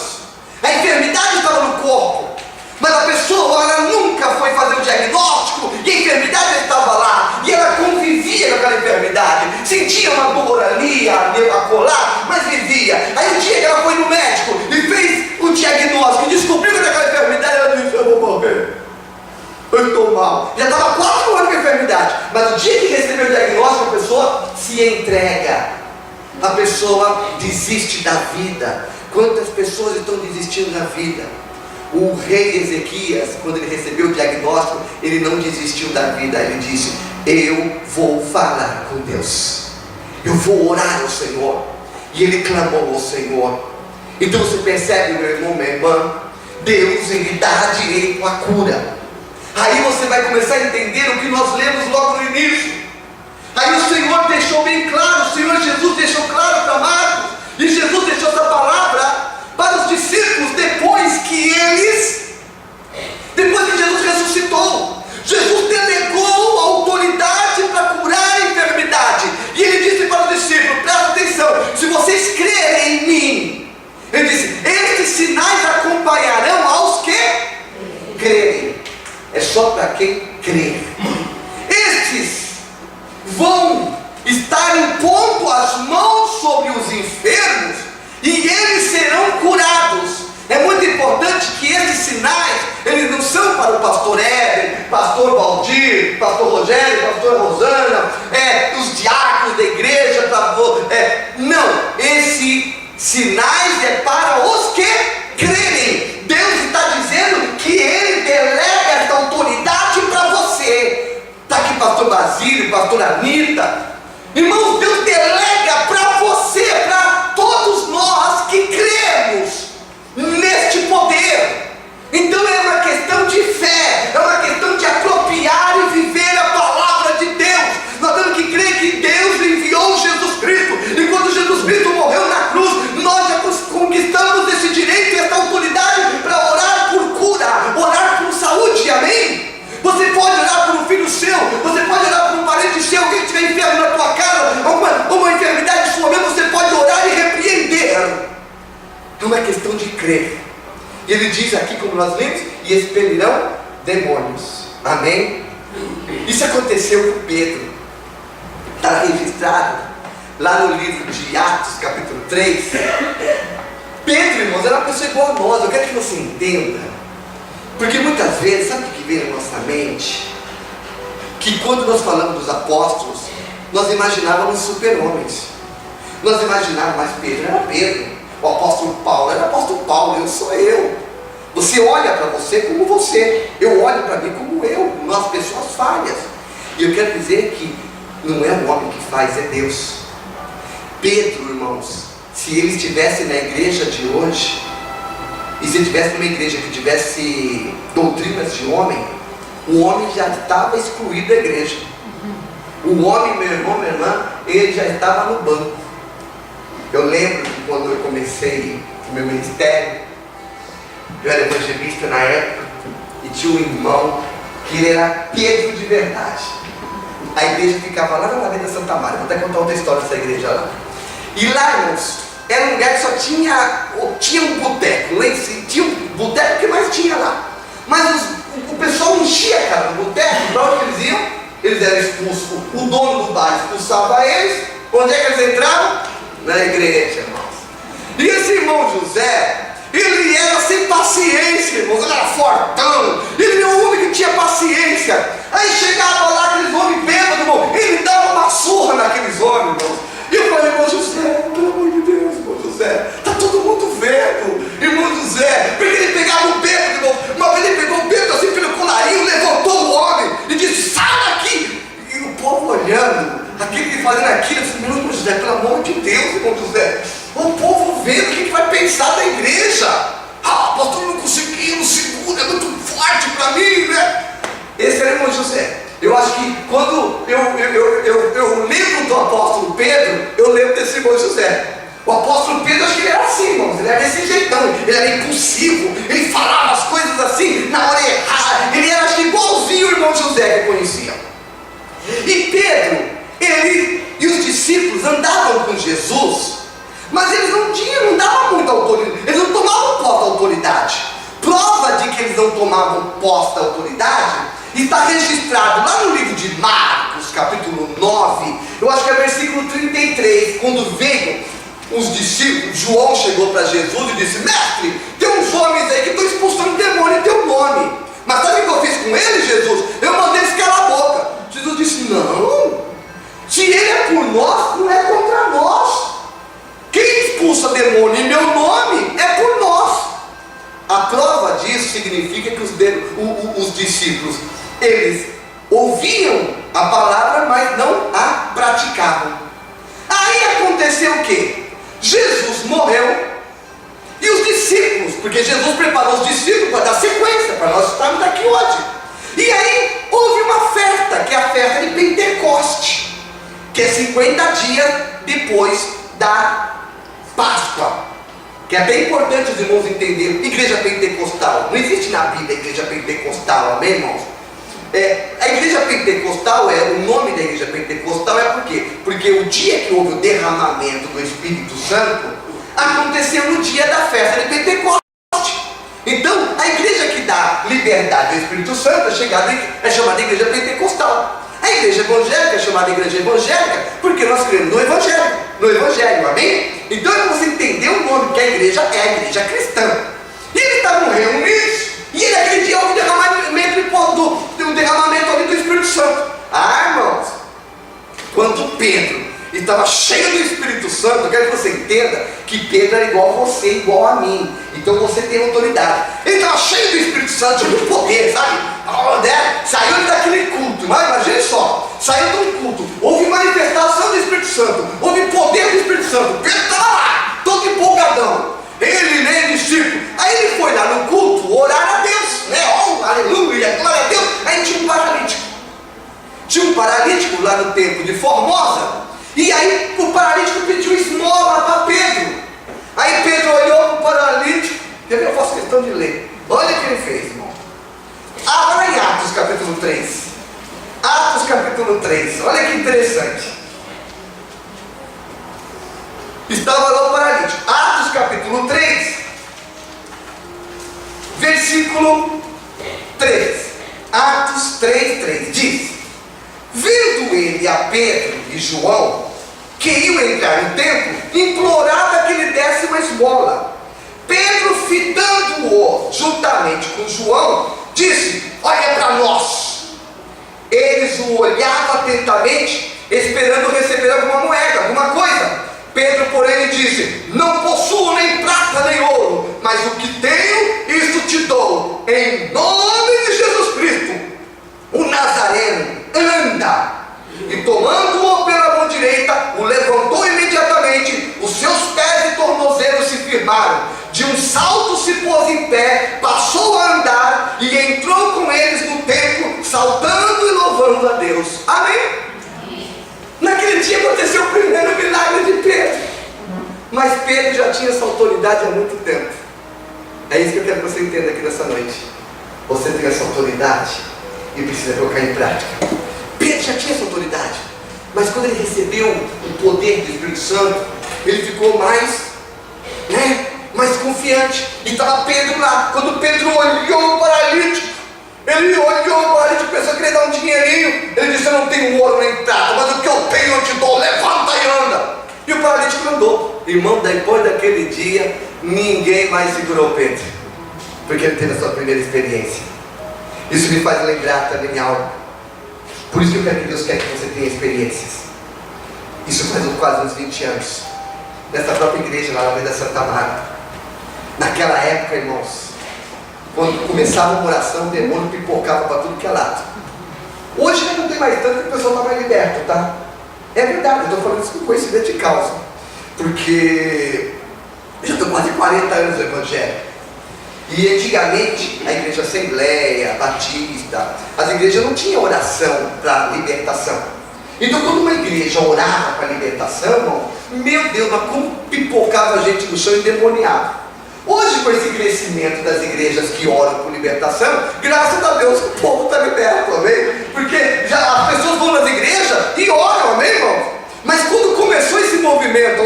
A enfermidade estava no corpo, mas a pessoa ela nunca foi fazer o diagnóstico e a enfermidade estava lá, e ela convivia com aquela enfermidade, sentia uma dor ali, a colar, mas vivia. Aí um dia que ela foi no médico e fez o diagnóstico e descobriu que era aquela enfermidade, ela disse: eu vou morrer, eu estou mal. Já estava 4 anos com a enfermidade, mas o dia que recebeu o diagnóstico, a pessoa se entrega, a pessoa desiste da vida. Quantas pessoas estão desistindo da vida? O rei Ezequias, quando ele recebeu o diagnóstico, ele não desistiu da vida. Ele disse: eu vou falar com Deus, eu vou orar ao Senhor. E ele clamou ao Senhor. Então você percebe, meu irmão, minha irmã, Deus, ele dá direito à cura. Aí você vai começar a entender o que nós lemos logo no início. Aí o Senhor deixou bem claro, o Senhor Jesus deixou claro para Marcos, e Jesus deixou essa palavra para os discípulos depois que Jesus ressuscitou. Jesus delegou a autoridade para curar a enfermidade, e ele disse para os discípulos: presta atenção, se vocês crerem em mim, ele disse: estes sinais acompanharão aos que crerem. É só para quem crê. Estes vão estar impondo as mãos sobre os enfermos e eles serão curados. É muito importante que esses sinais, eles não são para o pastor Éder, pastor Valdir, pastor Rogério, pastor Rosana, os diáconos da igreja, não, esses sinais é para os que crerem. Deus está dizendo que ele delega essa autoridade para você. Está aqui pastor Basílio, pastor Anitta. Irmãos, Deus delega para você, para todos nós que cremos neste poder. Então é uma questão de fé, é uma questão de apropriar e viver a palavra de Deus. Nós temos que crer que Deus uma questão de crer. E ele diz aqui, como nós lemos, e expelirão demônios. Amém? Isso aconteceu com Pedro. Está registrado lá no livro de Atos, capítulo 3. Pedro, irmãos, era uma pessoa igual a nós. Eu quero que você entenda. Porque muitas vezes, sabe o que vem na nossa mente? Que quando nós falamos dos apóstolos, nós imaginávamos super-homens. Nós imaginávamos, mas Pedro era Pedro. O apóstolo Paulo era o apóstolo Paulo, eu sou eu. Você olha para você como você. Eu olho para mim como eu. Nós, pessoas falhas. E eu quero dizer que não é o homem que faz, é Deus. Pedro, irmãos, se ele estivesse na igreja de hoje, e se estivesse numa igreja que tivesse doutrinas de homem, o homem já estava excluído da igreja. O homem, meu irmão, minha irmã, ele já estava no banco. Eu lembro que quando eu comecei o meu ministério, eu era evangelista na época, e tinha um irmão que ele era Pedro de verdade. A igreja ficava lá na Avenida Santa Maria. Vou até contar outra história dessa igreja lá. E lá, irmãos, era um lugar que só tinha um boteco. Lá em cima, tinha um boteco que mais tinha lá. Mas o pessoal enchia a cara do boteco. Para onde eles iam? Eles eram expulsos. O dono do bar expulsava eles. Onde é que eles entravam? Na igreja, irmãos. E esse irmão José, ele era sem paciência, irmãos. Ele era fortão. Ele era o único que tinha paciência. Aí chegava lá aqueles homens bêbados, irmão. Ele dava uma surra naqueles homens, irmãos. E eu falei, irmão José, pelo amor de Deus, irmão José, está todo mundo vendo, irmão José. Porque ele pegava o bêbado, irmão. Uma vez ele pegou o bêbado assim pelo colarinho, levantou o homem e disse, sai daqui. E o povo olhando, aquele fazendo aquilo, eu disse, meu irmão José, pelo amor de Deus, irmão José. O povo vendo o que vai pensar da igreja. Ah, pastor, eu não consegui, não segura, é muito forte para mim, né? Esse era o irmão José. Eu acho que quando eu lembro do apóstolo Pedro, eu lembro desse irmão José. O apóstolo Pedro, acho que ele era assim, irmãos. Ele era desse jeitão, ele era impulsivo, ele falava as coisas assim, na hora errada. Ele era, acho que, igualzinho o irmão José que eu conhecia. E Pedro, ele e os discípulos andavam com Jesus, mas eles não davam muita autoridade, eles não tomavam posse da autoridade. Prova de que eles não tomavam posse da autoridade está registrado lá no livro de Marcos, capítulo 9, eu acho que é versículo 33, quando veio os discípulos, João chegou para Jesus e disse, mestre, tem uns homens aí que estão expulsando demônio em teu nome, mas sabe o que eu fiz com eles, Jesus? Eu mandei eles calar a boca. Jesus disse, não, se ele é por nós, não é contra nós. Quem expulsa demônio em meu nome é por nós. A prova disso significa que os discípulos, eles ouviam a palavra, mas não a praticavam. Aí aconteceu o quê? Jesus morreu e os discípulos, porque Jesus preparou os discípulos para dar sequência, para nós estarmos aqui hoje. E aí houve uma festa, que é a festa de Pentecoste, que é 50 dias depois da Páscoa, que é bem importante os irmãos entenderem. Igreja pentecostal, não existe na Bíblia igreja pentecostal, amém, irmãos? A igreja pentecostal, o nome da igreja pentecostal é por quê? Porque o dia que houve o derramamento do Espírito Santo aconteceu no dia da festa de Pentecoste. Então, a igreja que dá liberdade ao Espírito Santo é chamada de igreja pentecostal. A igreja evangélica é chamada de igreja evangélica porque nós cremos no evangelho, amém? Então é você entender o nome, que a igreja é a igreja cristã. E eles estavam reunidos, e naquele dia houve um derramamento ali do Espírito Santo. Ah, irmãos, quando Pedro estava cheio do Espírito Santo, eu quero que você entenda que Pedro era igual a você, igual a mim. Então você tem autoridade. Ele estava cheio do Espírito Santo, tinha muito poder, sabe? Saiu daquele culto, mas imagine só, saiu de um culto, houve manifestação do Espírito Santo, houve poder do Espírito Santo. Pedro estava lá, todo empolgadão. Ele nem discípulo. Aí ele foi lá no culto orar a Deus, né? Oh, aleluia, glória a Deus. Aí tinha um paralítico. Tinha um paralítico lá no templo de Formosa. E aí o paralítico pediu esmola para Pedro. Aí Pedro olhou para o paralítico. Quer ver? Eu faço questão de ler. Olha o que ele fez, irmão. Abra em Atos capítulo 3. Atos capítulo 3. Olha que interessante. Estava lá o paralítico. Atos capítulo 3, versículo 3. Atos 3:3 diz: vendo ele a Pedro e João, que iam entrar no templo, implorava que lhe desse uma esmola. Pedro, fitando-o juntamente com João, disse: olha para nós. Eles o olhavam atentamente, esperando receber alguma moeda, alguma coisa. Pedro, porém, lhe disse: não possuo nem prata nem ouro, mas o que tenho, isto te dou. Em nome de Jesus Cristo, o Nazareno, anda. E tomando-o pela mão direita, o levantou imediatamente. Os seus pés e tornozelos se firmaram. De um salto se pôs em pé, passou a andar e entrou com eles no templo, saltando e louvando a Deus. Amém? Naquele dia aconteceu o primeiro milagre de Pedro. Mas Pedro já tinha essa autoridade há muito tempo. É isso que eu quero que você entenda aqui nessa noite. Você tem essa autoridade e precisa colocar em prática. Pedro já tinha essa autoridade, mas quando ele recebeu o poder do Espírito Santo, ele ficou mais confiante. E estava Pedro lá. Quando Pedro olhou o paralítico, pensou que ele ia dar um dinheirinho. Ele disse: eu não tenho ouro nem prata, mas o que eu tenho eu te dou, levanta e anda. E o paralítico andou. Irmão, depois daquele dia, ninguém mais segurou Pedro, porque ele teve a sua primeira experiência. Isso me faz lembrar também algo. Por isso que eu quero que Deus quer que você tenha experiências. Isso faz quase uns 20 anos, nessa própria igreja lá na Avenida Santa Marta. Naquela época, irmãos, quando começava uma oração, o demônio pipocava para tudo que é lado. Hoje já não tem mais tanto, que o pessoal está mais liberto, tá? É verdade, eu estou falando isso com conhecimento de causa, porque eu já estou quase 40 anos no Evangelho. E antigamente, a igreja Assembleia, Batista, as igrejas não tinham oração para libertação. Então quando uma igreja orava para libertação, irmão, meu Deus, mas como pipocava a gente no chão endemoniado. Hoje, com esse crescimento das igrejas que oram por libertação, graças a Deus o povo está liberto, amém? Porque já as pessoas vão nas igrejas e oram, amém, irmãos? Mas quando começou esse movimento,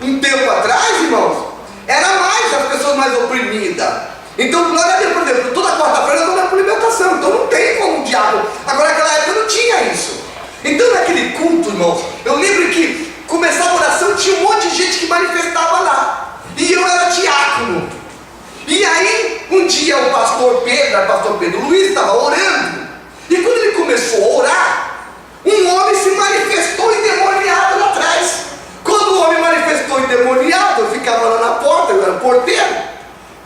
um tempo atrás, irmãos, era mais as pessoas mais oprimidas. Então, glória a Deus, por exemplo, toda quarta-feira nós oramos por libertação. Então não tem como o diabo. Agora, naquela época não tinha isso. Então, naquele culto, irmãos, eu lembro que começava a oração, tinha um monte de gente que manifestava lá. E eu era diácono. E aí, um dia o pastor Pedro Luiz, estava orando. E quando ele começou a orar, um homem se manifestou endemoniado lá atrás. Quando o homem manifestou endemoniado, eu ficava lá na porta, eu era porteiro.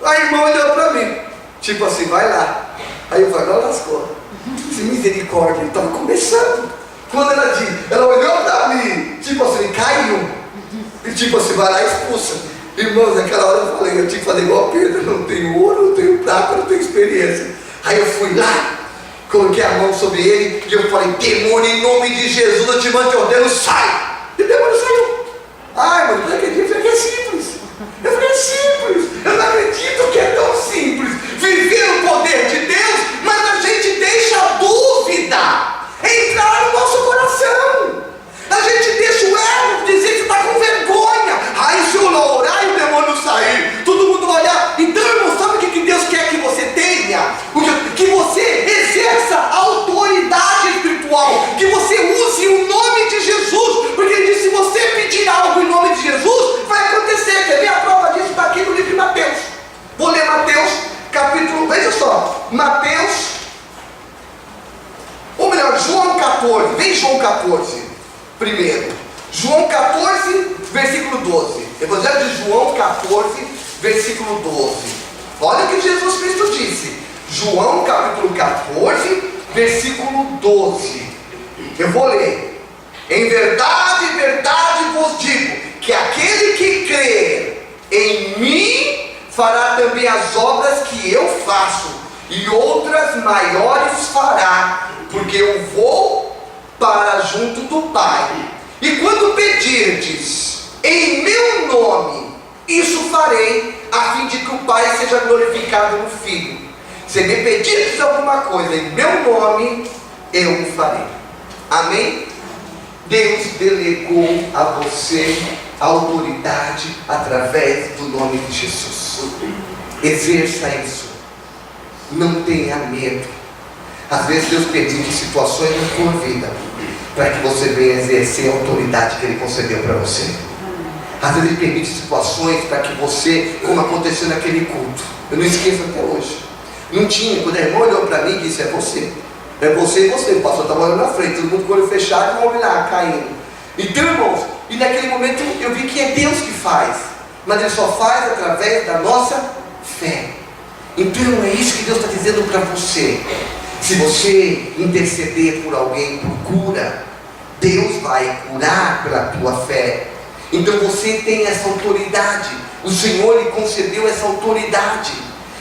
A irmã olhou para mim, tipo assim, vai lá. Aí eu falei: não, lascou. Se misericórdia, ele estava começando. Quando ela olhou para mim, tipo assim, caiu. E tipo assim, vai lá e expulsa. Irmãos, naquela hora eu falei: eu tinha que fazer igual a Pedro, eu não tenho ouro, não tenho prata, não tenho experiência. Aí eu fui lá, coloquei a mão sobre ele e eu falei: demônio, em nome de Jesus, eu te mando, te ordeno, sai. E o demônio saiu. Ai, mas não acredito. Eu falei: é simples. Eu falei: é simples. Eu não acredito que é tão simples viver o poder de Deus, mas a gente deixa a dúvida entrar no nosso coração. A gente deixa o erro dizer que está com vergonha. Aí se eu não orar e o demônio sair, todo mundo vai olhar. Então, irmão, sabe o que Deus quer que você tenha? Que você exerça autoridade espiritual, que você use o nome de Jesus, porque ele diz: se você pedir algo em nome de Jesus, vai acontecer. Quer ver a prova disso? Está aqui no livro de Mateus. Vou ler Mateus capítulo, veja só, Mateus, ou melhor, João 14, vem João 14 primeiro, João 14, versículo 12, Evangelho de João 14, versículo 12, olha o que Jesus Cristo disse, João capítulo 14, versículo 12, eu vou ler: em verdade, verdade vos digo, que aquele que crer em mim, fará também as obras que eu faço, e outras maiores fará, porque eu vou para junto do Pai. E quando pedirdes em meu nome, isso farei, a fim de que o Pai seja glorificado no Filho. Se me pedirdes alguma coisa em meu nome, eu o farei. Amém? Deus delegou a você a autoridade através do nome de Jesus. Exerça isso. não tenha medo. Às vezes Deus permite situações na sua vida para que você venha exercer a autoridade que Ele concedeu para você. Às vezes Ele permite situações para que você, como aconteceu naquele culto, eu não esqueço até hoje, não tinha, quando a irmã olhou para mim e disse: é você e você, o pastor estava olhando na frente, todo mundo com o olho fechado e o homem lá caindo. Então, irmãos, e naquele momento eu vi que é Deus que faz, mas Ele só faz através da nossa fé. Então é isso que Deus está dizendo para você. Se você interceder por alguém por cura, Deus vai curar pela tua fé. Então você tem essa autoridade, o Senhor lhe concedeu essa autoridade.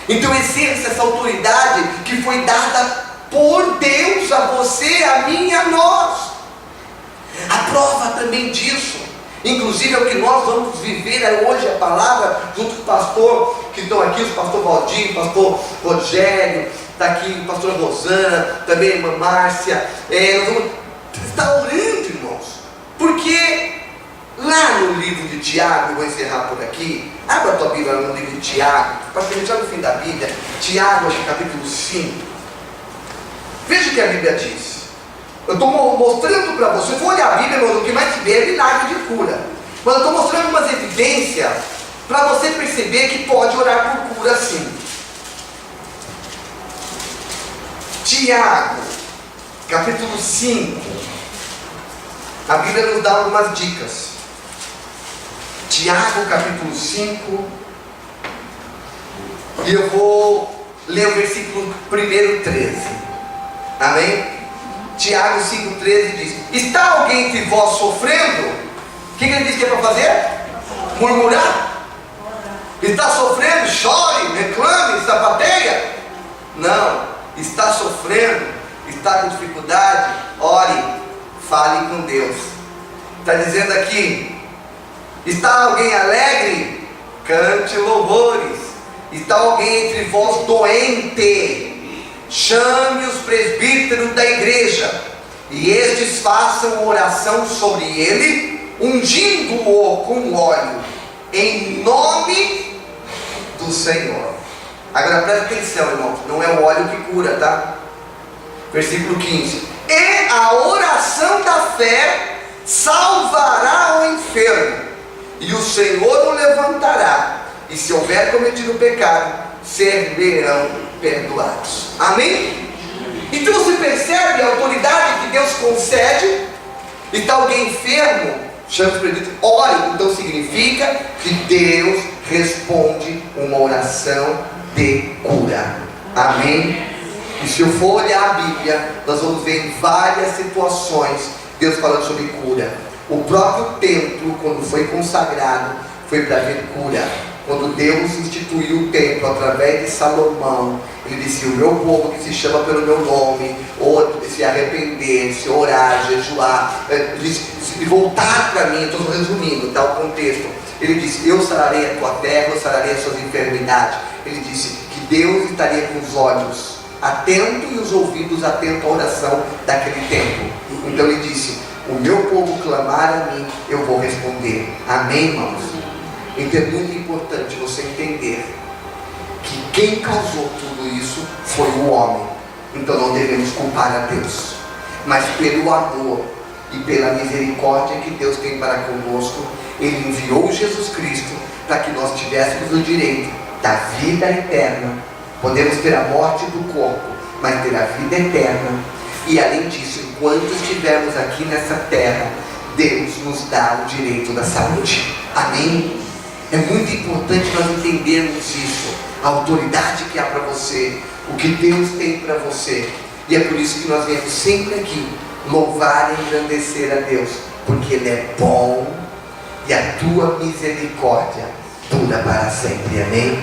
Então exerça essa autoridade que foi dada por Deus a você, a mim e a nós. A prova também disso, inclusive é o que nós vamos viver hoje, a palavra, junto com o pastor que estão aqui, o pastor Valdir, o pastor Rogério, está aqui o pastor Rosana, também a irmã Márcia. Nós vamos estar orando, irmãos, porque lá no livro de Tiago, eu vou encerrar por aqui, abra a tua Bíblia no livro de Tiago, praticamente já no fim da Bíblia, Tiago, capítulo 5. Veja o que a Bíblia diz. Eu estou mostrando para você, vou olhar a Bíblia, irmão, o que mais se vê é milagre de cura. Mas eu estou mostrando umas evidências para você perceber que pode orar por cura sim. Tiago, capítulo 5. A Bíblia nos dá algumas dicas. Tiago, capítulo 5. E eu vou ler o versículo 13. Amém? Tiago 5,13 diz: está alguém entre vós sofrendo? O que ele diz que é para fazer? Murmurar? Está sofrendo? Chore, reclame, sapateia? Não. Está sofrendo? Está com dificuldade? Ore, fale com Deus. Está dizendo aqui: está alguém alegre? Cante louvores. Está alguém entre vós doente? Chame os presbíteros da igreja, e estes façam oração sobre ele, ungindo-o com óleo, em nome do Senhor. Agora presta atenção, irmãos, não é o óleo que cura, tá? Versículo 15: e a oração da fé salvará o enfermo, e o Senhor o levantará, e se houver cometido pecado, serão perdoados. Amém? Então você percebe a autoridade que Deus concede. Está alguém enfermo? Chama os presbíteros, ore. Então significa que Deus responde uma oração de cura. Amém? E se eu for olhar a Bíblia, nós vamos ver em várias situações Deus falando sobre cura. O próprio templo, quando foi consagrado, foi para ver cura. Quando Deus instituiu o templo através de Salomão, Ele disse: o meu povo que se chama pelo meu nome, ou se arrepender, se orar, jejuar, se voltar para mim. Estou resumindo, está o contexto. Ele disse: eu sararei a tua terra, eu sararei as suas enfermidades. Ele disse que Deus estaria com os olhos atentos e os ouvidos atentos à oração daquele templo. Então Ele disse: o meu povo clamar a mim, eu vou responder. Amém, irmãos? Então é muito importante você entender que quem causou tudo isso foi o homem. Então não devemos culpar a Deus, mas pelo amor e pela misericórdia que Deus tem para conosco, Ele enviou Jesus Cristo para que nós tivéssemos o direito da vida eterna. Podemos ter a morte do corpo, mas ter a vida eterna. E além disso, enquanto estivermos aqui nessa terra, Deus nos dá o direito da saúde. Amém? É muito importante nós entendermos isso, a autoridade que há para você, o que Deus tem para você. E é por isso que nós viemos sempre aqui louvar e engrandecer a Deus, porque Ele é bom e a tua misericórdia dura para sempre. Amém?